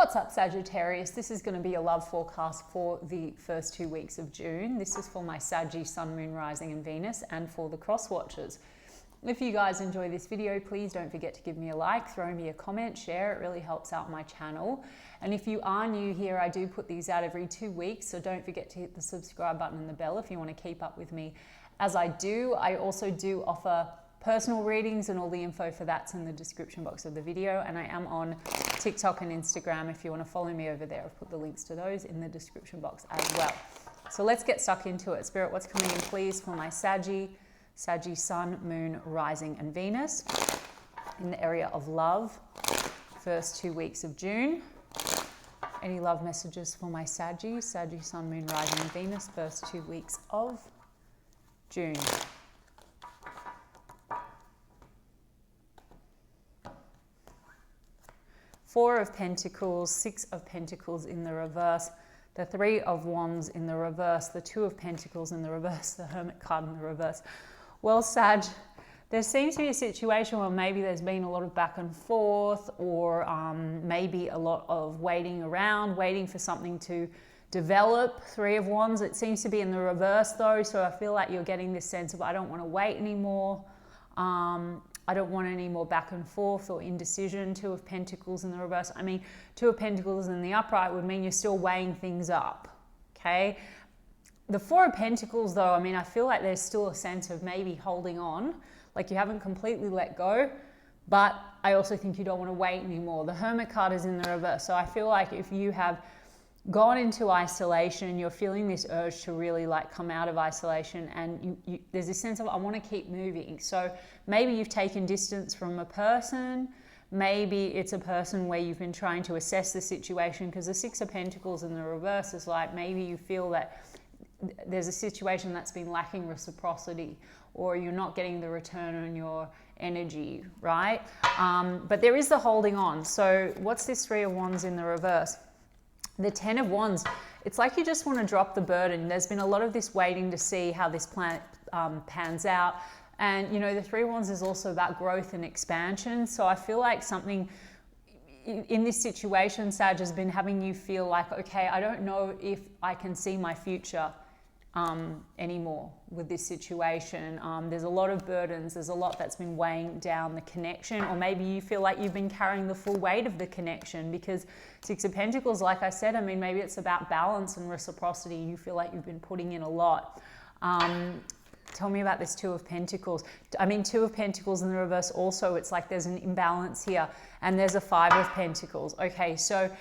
What's up, Sagittarius? This is going to be a love forecast for the first 2 weeks of June. This is for my Sagittarius Sun, Moon, Rising and Venus, and for the cross watchers. If you guys enjoy this video, please don't forget to give me a like, throw me a comment, share. It really helps out my channel. And if you are new here, I do put these out every 2 weeks, so don't forget to hit the subscribe button and the bell if you want to keep up with me as I do. I also do offer personal readings, and all the info for that's in the description box of the video. And I am on TikTok and Instagram if you want to follow me over there. I've put the links to those in the description box as well. So let's get stuck into it. Spirit, what's coming in please for my Sagittarius Sun, Moon, Rising and Venus in the area of love, first 2 weeks of June. Any love messages for my Sagittarius Sun, Moon, Rising and Venus, first 2 weeks of June. Four of Pentacles, Six of Pentacles in the reverse, the Three of Wands in the reverse, the Two of Pentacles in the reverse, the Hermit card in the reverse. Well, Sag, there seems to be a situation where maybe there's been a lot of back and forth, or maybe a lot of waiting around, waiting for something to develop. Three of Wands, it seems to be in the reverse though, so I feel like you're getting this sense of I don't want to wait anymore. I don't want any more back and forth or indecision. Two of Pentacles in the reverse. I mean, Two of Pentacles in the upright would mean you're still weighing things up, okay? The Four of Pentacles though, I mean, I feel like there's still a sense of maybe holding on, like you haven't completely let go, but I also think you don't want to wait anymore. The Hermit card is in the reverse. So I feel like if you have gone into isolation, you're feeling this urge to really like come out of isolation, and there's this sense of I want to keep moving. So maybe you've taken distance from a person, maybe it's a person where you've been trying to assess the situation, because the Six of Pentacles in the reverse is like maybe you feel that there's a situation that's been lacking reciprocity, or you're not getting the return on your energy, right? But there is the holding on. So what's this Three of Wands in the reverse? The Ten of Wands, it's like you just want to drop the burden. There's been a lot of this waiting to see how this planet pans out. And, you know, the Three of Wands is also about growth and expansion. So I feel like something in this situation, Sag, has been having you feel like, okay, I don't know if I can see my future anymore with this situation. There's a lot of burdens. There's a lot that's been weighing down the connection, or maybe you feel like you've been carrying the full weight of the connection, because Six of Pentacles, like I said, I mean, maybe it's about balance and reciprocity. You feel like you've been putting in a lot. Tell me about this Two of Pentacles. I mean, Two of Pentacles in the reverse also, it's like there's an imbalance here, and there's a Five of Pentacles. Okay, so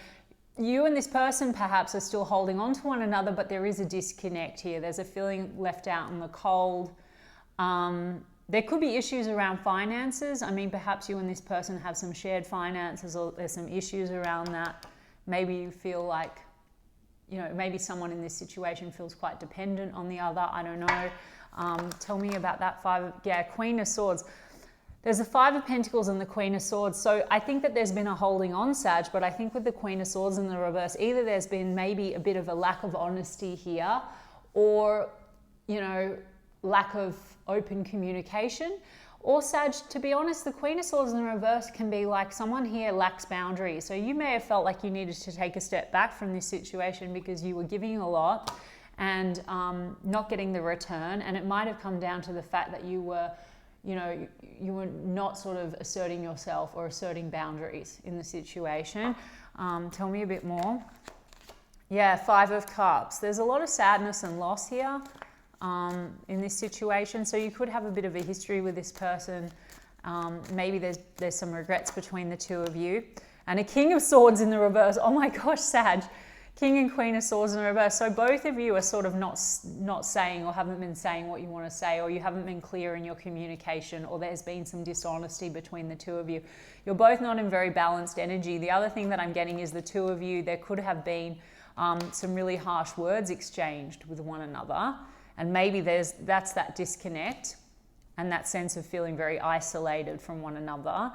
you and this person perhaps are still holding on to one another, but there is a disconnect here. There's a feeling left out in the cold. There could be issues around finances. I mean, perhaps you and this person have some shared finances, or there's some issues around that. Maybe you feel like, you know, maybe someone in this situation feels quite dependent on the other. I don't know. Tell me about that Queen of Swords. There's the Five of Pentacles and the Queen of Swords. So I think that there's been a holding on, Sag, but I think with the Queen of Swords in the reverse, either there's been maybe a bit of a lack of honesty here, or, you know, lack of open communication. Or Sag, to be honest, the Queen of Swords in the reverse can be like someone here lacks boundaries. So you may have felt like you needed to take a step back from this situation because you were giving a lot and not getting the return. And it might have come down to the fact that you were, you know, you were not sort of asserting yourself or asserting boundaries in the situation. Tell me a bit more. Yeah, Five of Cups. There's a lot of sadness and loss here in this situation. So you could have a bit of a history with this person. Maybe there's some regrets between the two of you. And a King of Swords in the reverse. Oh my gosh, Sag. King and Queen of Swords in the reverse. So both of you are sort of not saying, or haven't been saying what you want to say, or you haven't been clear in your communication, or there's been some dishonesty between the two of you. You're both not in very balanced energy. The other thing that I'm getting is the two of you, there could have been some really harsh words exchanged with one another. And maybe that's that disconnect and that sense of feeling very isolated from one another.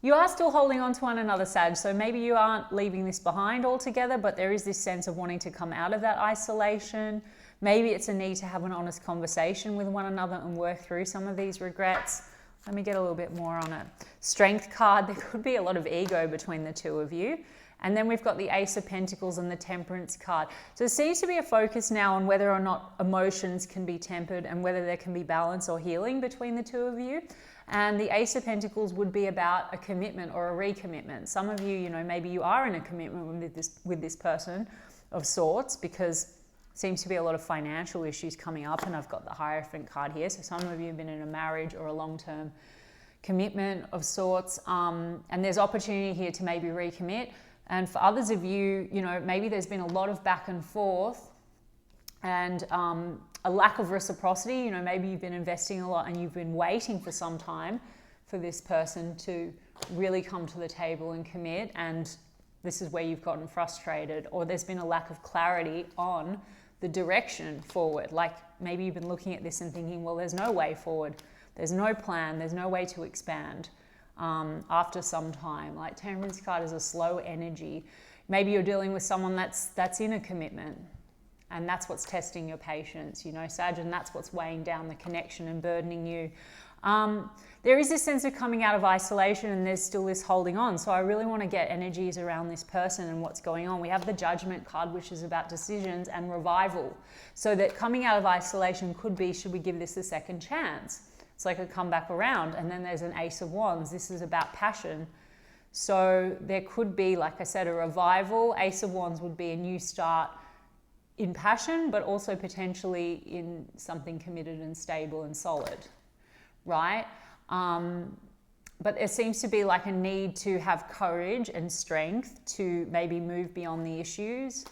You are still holding on to one another, Sag, so maybe you aren't leaving this behind altogether, but there is this sense of wanting to come out of that isolation. Maybe it's a need to have an honest conversation with one another and work through some of these regrets. Let me get a little bit more on it. Strength card, there could be a lot of ego between the two of you. And then we've got the Ace of Pentacles and the Temperance card. So there seems to be a focus now on whether or not emotions can be tempered and whether there can be balance or healing between the two of you. And the Ace of Pentacles would be about a commitment or a recommitment. Some of you, you know, maybe you are in a commitment with this person of sorts, because seems to be a lot of financial issues coming up, and I've got the Hierophant card here. So some of you have been in a marriage or a long-term commitment of sorts, and there's opportunity here to maybe recommit. And for others of you, you know, maybe there's been a lot of back and forth and a lack of reciprocity. You know, maybe you've been investing a lot and you've been waiting for some time for this person to really come to the table and commit, and this is where you've gotten frustrated, or there's been a lack of clarity on the direction forward. Like maybe you've been looking at this and thinking, well, there's no way forward. There's no plan. There's no way to expand after some time. Like Temperance card is a slow energy. Maybe you're dealing with someone that's in a commitment, and that's what's testing your patience, you know, Sag, and that's what's weighing down the connection and burdening you. There is this sense of coming out of isolation, and there's still this holding on. So I really want to get energies around this person and what's going on. We have the Judgment card, which is about decisions and revival. So that coming out of isolation could be, should we give this a second chance? It's like a come back around. And then there's an Ace of Wands. This is about passion. So there could be, like I said, a revival. Ace of Wands would be a new start in passion, but also potentially in something committed and stable and solid, right? But there seems to be like a need to have courage and strength to maybe move beyond the issues,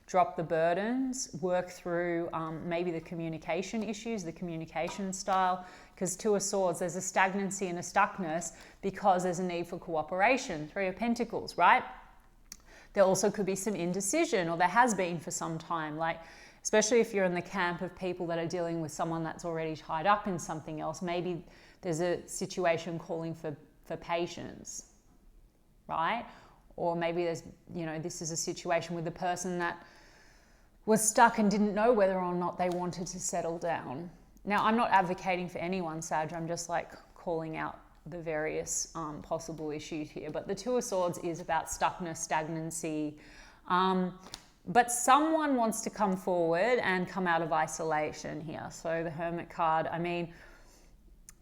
drop the burdens, work through maybe the communication issues, the communication style, because Two of Swords, there's a stagnancy and a stuckness because there's a need for cooperation. Three of Pentacles, right? There also could be some indecision, or there has been for some time, like especially if you're in the camp of people that are dealing with someone that's already tied up in something else. Maybe there's a situation calling for patience, right? Or maybe there's, you know, this is a situation with the person that was stuck and didn't know whether or not they wanted to settle down. Now, I'm not advocating for anyone, Sag, I'm just like calling out the various possible issues here. But the Two of Swords is about stuckness, stagnancy, but someone wants to come forward and come out of isolation here. So the Hermit card, I mean,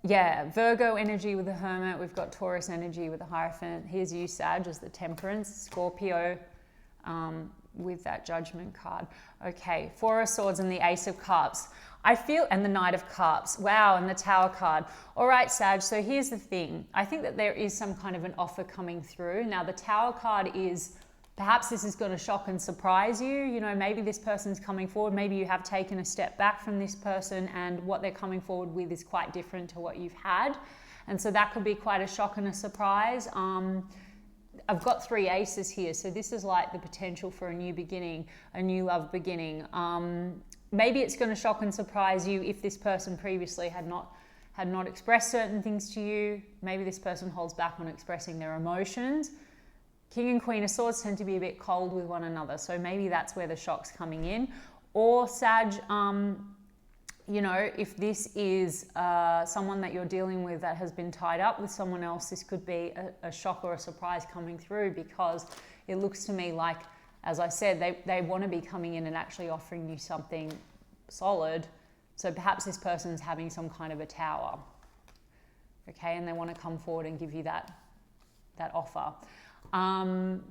yeah, Virgo energy with the Hermit. We've got Taurus energy with the Hierophant. Here's you, Sag, as the Temperance. Scorpio with that Judgment card. Okay, Four of Swords and the Ace of Cups. I feel, and the Knight of Cups. Wow, and the Tower card. All right, Sag, so here's the thing. I think that there is some kind of an offer coming through. Now, the Tower card is, perhaps this is going to shock and surprise you. You know, maybe this person's coming forward. Maybe you have taken a step back from this person, and what they're coming forward with is quite different to what you've had. And so that could be quite a shock and a surprise. I've got three aces here. So this is like the potential for a new beginning, a new love beginning. Maybe it's going to shock and surprise you if this person previously had not expressed certain things to you. Maybe this person holds back on expressing their emotions. King and Queen of Swords tend to be a bit cold with one another. So maybe that's where the shock's coming in. Or Sag, you know, if this is someone that you're dealing with that has been tied up with someone else, this could be a shock or a surprise coming through, because it looks to me like, as I said, they want to be coming in and actually offering you something solid. So perhaps this person's having some kind of a tower, okay, and they want to come forward and give you that offer.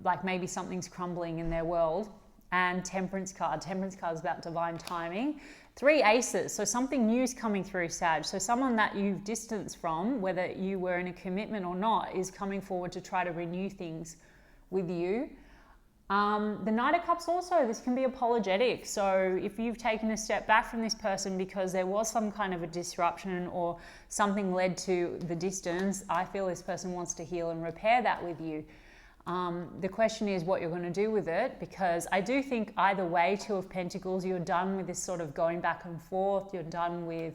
Like maybe something's crumbling in their world. And Temperance card. Temperance card is about divine timing. Three aces. So something new is coming through, Sag. So someone that you've distanced from, whether you were in a commitment or not, is coming forward to try to renew things with you. The Knight of Cups also, this can be apologetic. So if you've taken a step back from this person because there was some kind of a disruption or something led to the distance, I feel this person wants to heal and repair that with you. The question is what you're going to do with it, because I do think either way, Two of Pentacles, you're done with this sort of going back and forth. You're done with,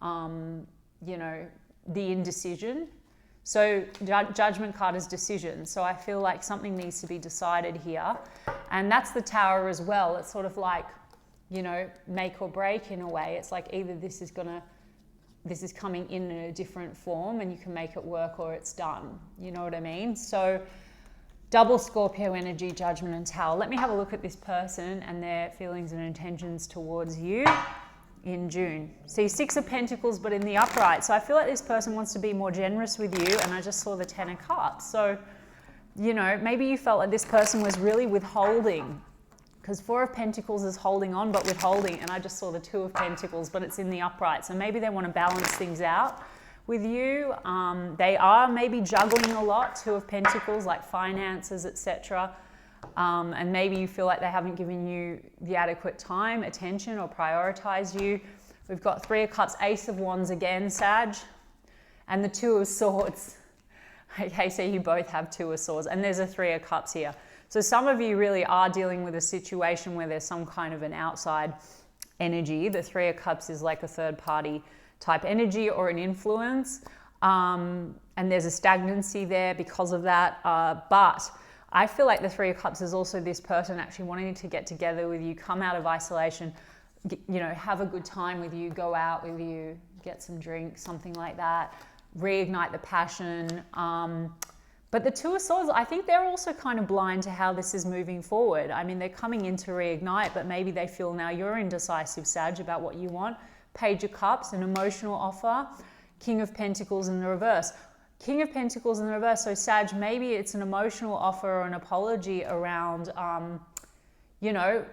you know, the indecision. So Judgment card is decision. So I feel like something needs to be decided here. And that's the Tower as well. It's sort of like, you know, make or break in a way. It's like either this is going to this is coming in a different form and you can make it work or it's done. You know what I mean? So double Scorpio energy, Judgment and Tower. Let me have a look at this person and their feelings and intentions towards you in June. See, Six of Pentacles, but in the upright. So I feel like this person wants to be more generous with you, and I just saw the Ten of Cups. So, you know, maybe you felt like this person was really withholding, because Four of Pentacles is holding on but withholding, and I just saw the Two of Pentacles, but it's in the upright. So maybe they want to balance things out with you. They are maybe juggling a lot, Two of Pentacles, like finances, etc. And maybe you feel like they haven't given you the adequate time, attention, or prioritized you. We've got Three of Cups, Ace of Wands again, Sag, and the Two of Swords. Okay, so you both have Two of Swords, and there's a Three of Cups here. So some of you really are dealing with a situation where there's some kind of an outside energy. The Three of Cups is like a third party type energy or an influence. And there's a stagnancy there because of that. But I feel like the Three of Cups is also this person actually wanting to get together with you, come out of isolation, you know, have a good time with you, go out with you, get some drinks, something like that, reignite the passion. But the Two of Swords, I think they're also kind of blind to how this is moving forward. I mean, they're coming in to reignite, but maybe they feel now you're indecisive, Sag, about what you want. Page of Cups, an emotional offer. King of Pentacles in the reverse. King of Pentacles in the reverse. So Sag, maybe it's an emotional offer or an apology around, you know,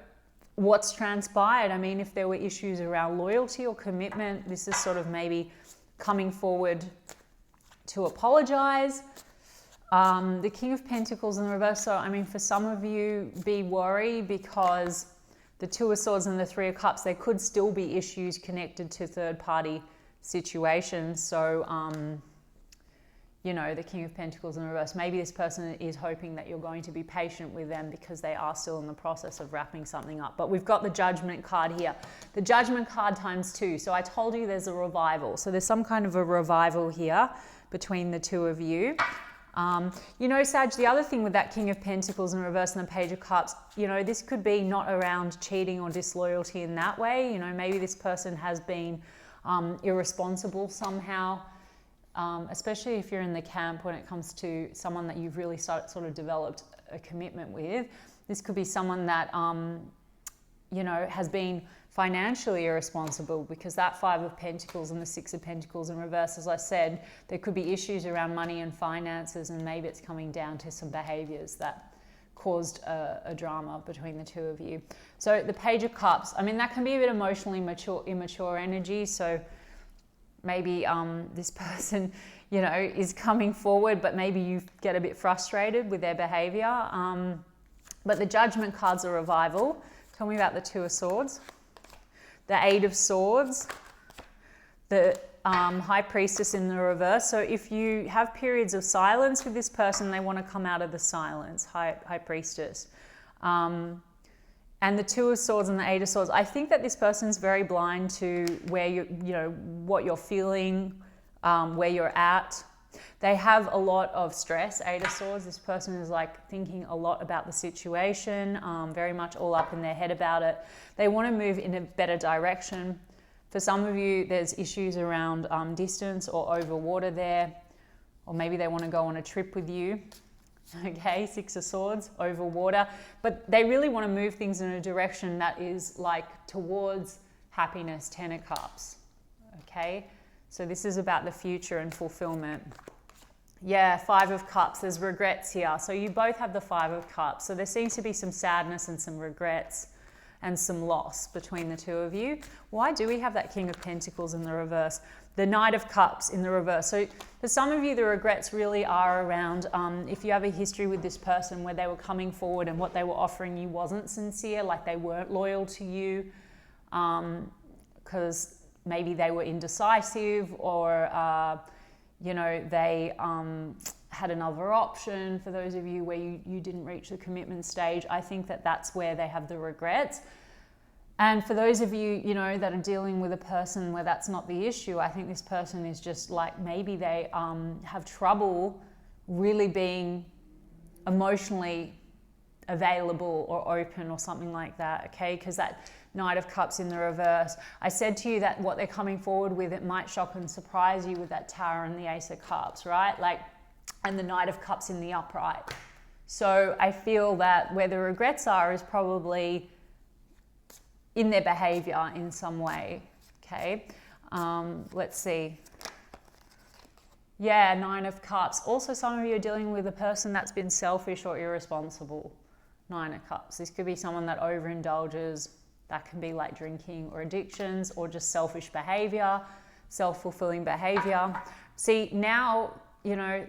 what's transpired. I mean, if there were issues around loyalty or commitment, this is sort of maybe coming forward to apologize. The King of Pentacles in the reverse. So, I mean, for some of you, be worried because the Two of Swords and the Three of Cups, there could still be issues connected to third-party situations. So, you know, the King of Pentacles in reverse. Maybe this person is hoping that you're going to be patient with them because they are still in the process of wrapping something up. But we've got the Judgment card here. The Judgment card times 2. So I told you there's a revival. So there's some kind of a revival here between the two of you. You know, Sag, the other thing with that King of Pentacles in reverse and the Page of Cups, you know, this could be not around cheating or disloyalty in that way. You know, maybe this person has been irresponsible somehow, especially if you're in the camp when it comes to someone that you've really sort of developed a commitment with. This could be someone that, you know, has been financially irresponsible, because that Five of Pentacles and the Six of Pentacles in reverse, as I said, there could be issues around money and finances, and maybe it's coming down to some behaviors that caused a drama between the two of you. So the Page of Cups, I mean, that can be a bit emotionally immature energy. So maybe this person, you know, is coming forward, but maybe you get a bit frustrated with their behavior. But the Judgment card's a revival. Tell me about the Two of Swords. The Eight of Swords, the High Priestess in the reverse. So if you have periods of silence with this person, they want to come out of the silence, High Priestess. And the Two of Swords and the Eight of Swords. I think that this person's very blind to where you know, what you're feeling, where you're at. They have a lot of stress, Eight of Swords. This person is like thinking a lot about the situation, very much all up in their head about it. They want to move in a better direction. For some of you, there's issues around distance or over water there, or maybe they want to go on a trip with you. Okay, Six of Swords, over water. But they really want to move things in a direction that is like towards happiness, Ten of Cups. Okay, so this is about the future and fulfillment. Yeah, Five of Cups, there's regrets here. So you both have the Five of Cups. So there seems to be some sadness and some regrets and some loss between the two of you. Why do we have that King of Pentacles in the reverse? The Knight of Cups in the reverse. So for some of you, the regrets really are around if you have a history with this person where they were coming forward and what they were offering you wasn't sincere, like they weren't loyal to you, because maybe they were indecisive, or you know, they had another option. For those of you where you didn't reach the commitment stage, I think that that's where they have the regrets. And for those of you, you know, that are dealing with a person where that's not the issue, I think this person is just like, maybe they have trouble really being emotionally available or open or something like that, okay? Because that Knight of Cups in the reverse. I said to you that what they're coming forward with, it might shock and surprise you with that Tower and the Ace of Cups, right? Like, and the Knight of Cups in the upright. So I feel that where the regrets are is probably in their behavior in some way, okay? Let's see. Yeah, Nine of Cups. Also, some of you are dealing with a person that's been selfish or irresponsible. Nine of Cups. This could be someone that overindulges. That can be like drinking or addictions or just selfish behavior, self-fulfilling behavior. See, now, you know,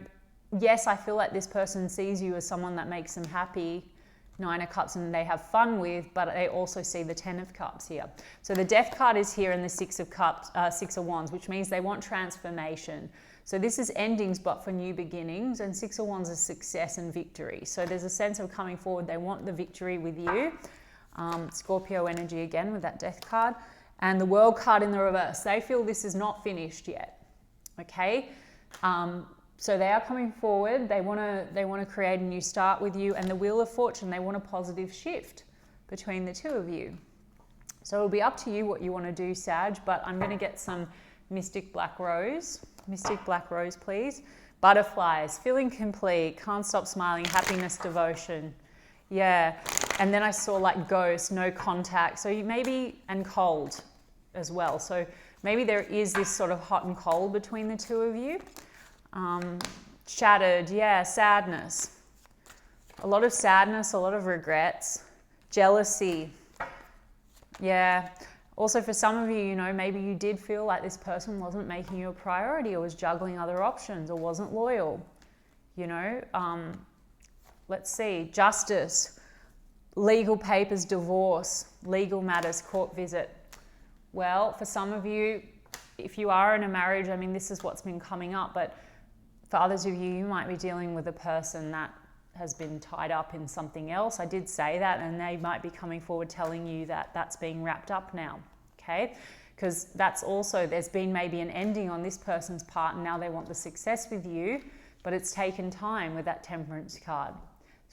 yes, I feel like this person sees you as someone that makes them happy, Nine of Cups, and they have fun with, but they also see the Ten of Cups here. So the Death card is here in the Six of Cups, Six of Wands, which means they want transformation. So this is endings, but for new beginnings, and Six of Wands is success and victory. So there's a sense of coming forward. They want the victory with you. Scorpio energy again with that Death card. And the World card in the reverse. They feel this is not finished yet. Okay? So they are coming forward. They want to create a new start with you. And the Wheel of Fortune, they want a positive shift between the two of you. So it'll be up to you what you want to do, Sag. But I'm going to get some Mystic Black Rose. Mystic Black Rose, please. Butterflies, feeling complete, can't stop smiling, happiness, devotion. Yeah. And then I saw like ghost, no contact. So you maybe, and cold as well. So maybe there is this sort of hot and cold between the two of you. Shattered, yeah, sadness. A lot of sadness, a lot of regrets. Jealousy. Yeah. Also for some of you, you know, maybe you did feel like this person wasn't making you a priority or was juggling other options or wasn't loyal. You know, let's see, justice, legal papers, divorce, legal matters, court visit. Well, for some of you, if you are in a marriage, I mean, this is what's been coming up, but for others of you, you might be dealing with a person that has been tied up in something else. I did say that, and they might be coming forward telling you that that's being wrapped up now, okay? Because that's also, there's been maybe an ending on this person's part, and now they want the success with you, but it's taken time with that Temperance card.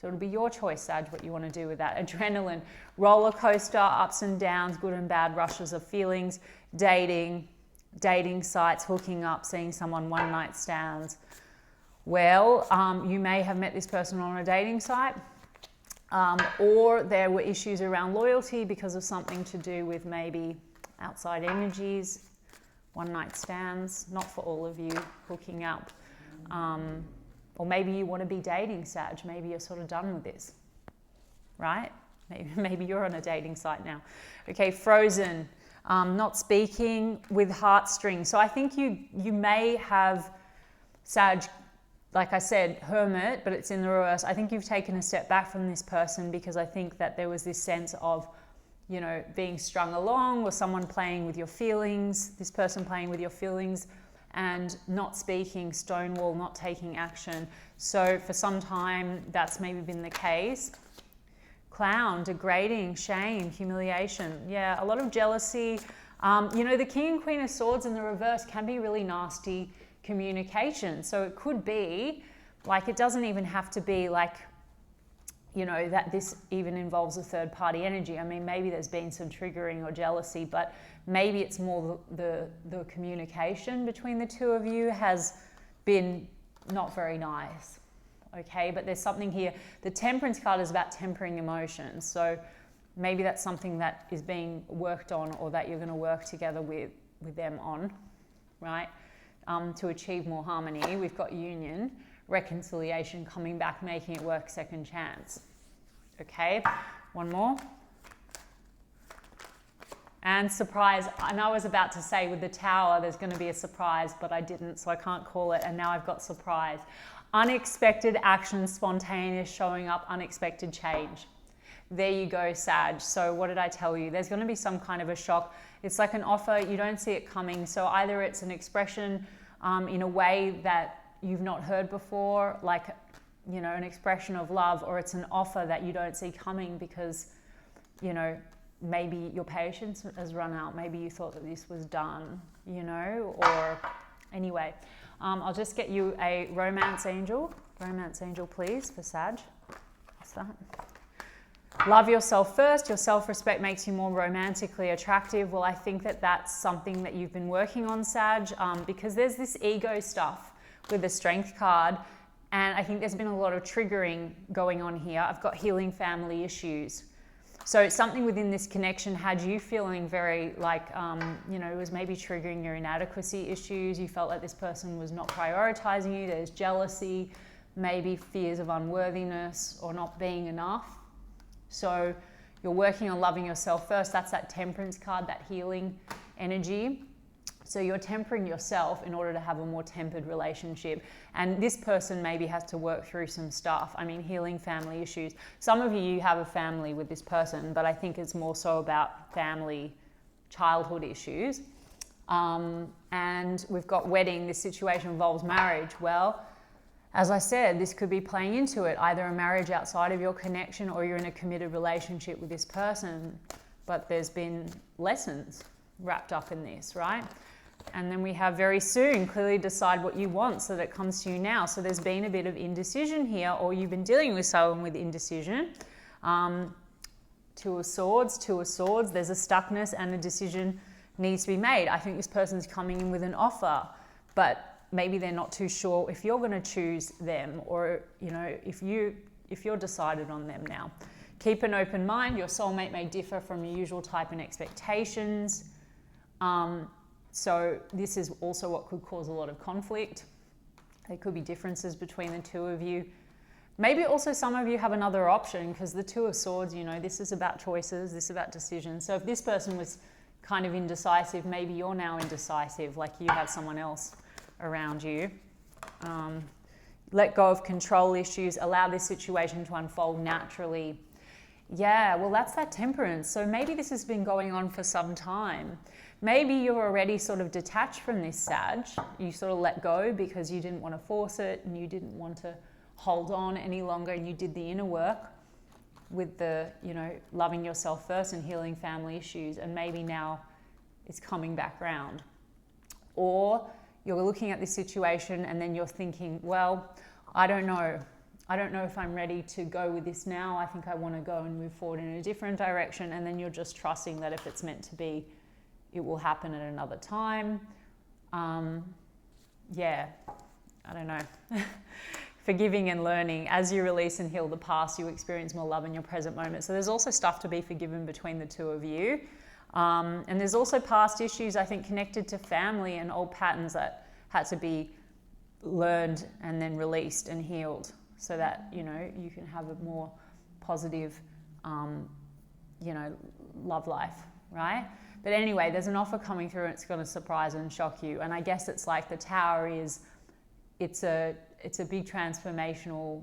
So it'll be your choice, Sag, what you want to do with that. Adrenaline, roller coaster, ups and downs, good and bad rushes of feelings, dating sites, hooking up, seeing someone, one night stands. Well, you may have met this person on a dating site, or there were issues around loyalty because of something to do with maybe outside energies, one night stands, not for all of you, hooking up. Or maybe you want to be dating, Sag. Maybe you're sort of done with this, right? Maybe you're on a dating site now. Okay, frozen, not speaking, with heartstrings. So I think you may have, Sag, like I said, hermit, but it's in the reverse. I think you've taken a step back from this person because I think that there was this sense of, you know, being strung along or someone playing with your feelings, this person playing with your feelings, and not speaking, stonewall, not taking action. So for some time, that's maybe been the case. Clown, degrading, shame, humiliation. Yeah, a lot of jealousy. You know, the King and Queen of Swords in the reverse can be really nasty communication. So it could be, like, it doesn't even have to be like, you know, that this even involves a third party energy. I mean, maybe there's been some triggering or jealousy, but maybe it's more the communication between the two of you has been not very nice. Okay, but there's something here. The Temperance card is about tempering emotions. So maybe that's something that is being worked on or that you're going to work together with them on, right? To achieve more harmony. We've got union, reconciliation, coming back, making it work, second chance. Okay, one more. And surprise, and I was about to say with the Tower, there's going to be a surprise, but I didn't, so I can't call it, and now I've got surprise. Unexpected action, spontaneous, showing up, unexpected change. There you go, Sag. So what did I tell you? There's going to be some kind of a shock. It's like an offer, you don't see it coming. So either it's an expression in a way that you've not heard before, like, you know, an expression of love, or it's an offer that you don't see coming because, you know, maybe your patience has run out. Maybe you thought that this was done, you know, or anyway. I'll just get you a romance angel. Romance angel, please, for Sag. What's that? Love yourself first. Your self-respect makes you more romantically attractive. Well, I think that that's something that you've been working on, Sag, because there's this ego stuff with the Strength card. And I think there's been a lot of triggering going on here. I've got healing family issues. So something within this connection had you feeling very like, you know, it was maybe triggering your inadequacy issues. You felt like this person was not prioritizing you. There's jealousy, maybe fears of unworthiness or not being enough. So you're working on loving yourself first. That's that Temperance card, that healing energy. So you're tempering yourself in order to have a more tempered relationship. And this person maybe has to work through some stuff. I mean, healing family issues. Some of you have a family with this person, but I think it's more so about family, childhood issues. And we've got wedding. This situation involves marriage. Well, as I said, this could be playing into it, either a marriage outside of your connection or you're in a committed relationship with this person, but there's been lessons wrapped up in this, right? And then we have very soon, clearly decide what you want so that it comes to you now. So there's been a bit of indecision here, or you've been dealing with someone with indecision. Two of Swords. There's a stuckness and a decision needs to be made. I think this person's coming in with an offer, but maybe they're not too sure if you're going to choose them, or, you know, if you're decided on them now. Keep an open mind. Your soulmate may differ from your usual type and expectations. So this is also what could cause a lot of conflict. There could be differences between the two of you. Maybe also some of you have another option, because the Two of Swords, you know, this is about choices, this is about decisions. So if this person was kind of indecisive, maybe you're now indecisive, like you have someone else around you. Let go of control issues, allow this situation to unfold naturally. Yeah, well, that's that Temperance. So maybe this has been going on for some time. Maybe you're already sort of detached from this, Sag. You sort of let go because you didn't want to force it and you didn't want to hold on any longer, and you did the inner work with the, you know, loving yourself first and healing family issues, and maybe now it's coming back round. Or you're looking at this situation and then you're thinking, well, I don't know if I'm ready to go with this now. I think I want to go and move forward in a different direction. And then you're just trusting that if it's meant to be, it will happen at another time. Yeah, I don't know. Forgiving and learning. As you release and heal the past, you experience more love in your present moment. So there's also stuff to be forgiven between the two of you. And there's also past issues, I think, connected to family and old patterns that had to be learned and then released and healed, so that, you know, you can have a more positive, you know, love life, right? But anyway, there's an offer coming through and it's going to surprise and shock you. And I guess it's like the Tower is, it's a big transformational,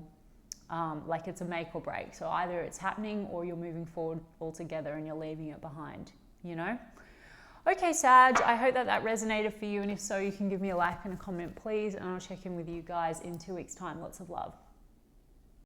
like it's a make or break. So either it's happening or you're moving forward altogether and you're leaving it behind, you know? Okay, Sag, I hope that resonated for you. And if so, you can give me a like and a comment, please. And I'll check in with you guys in 2 weeks' time. Lots of love.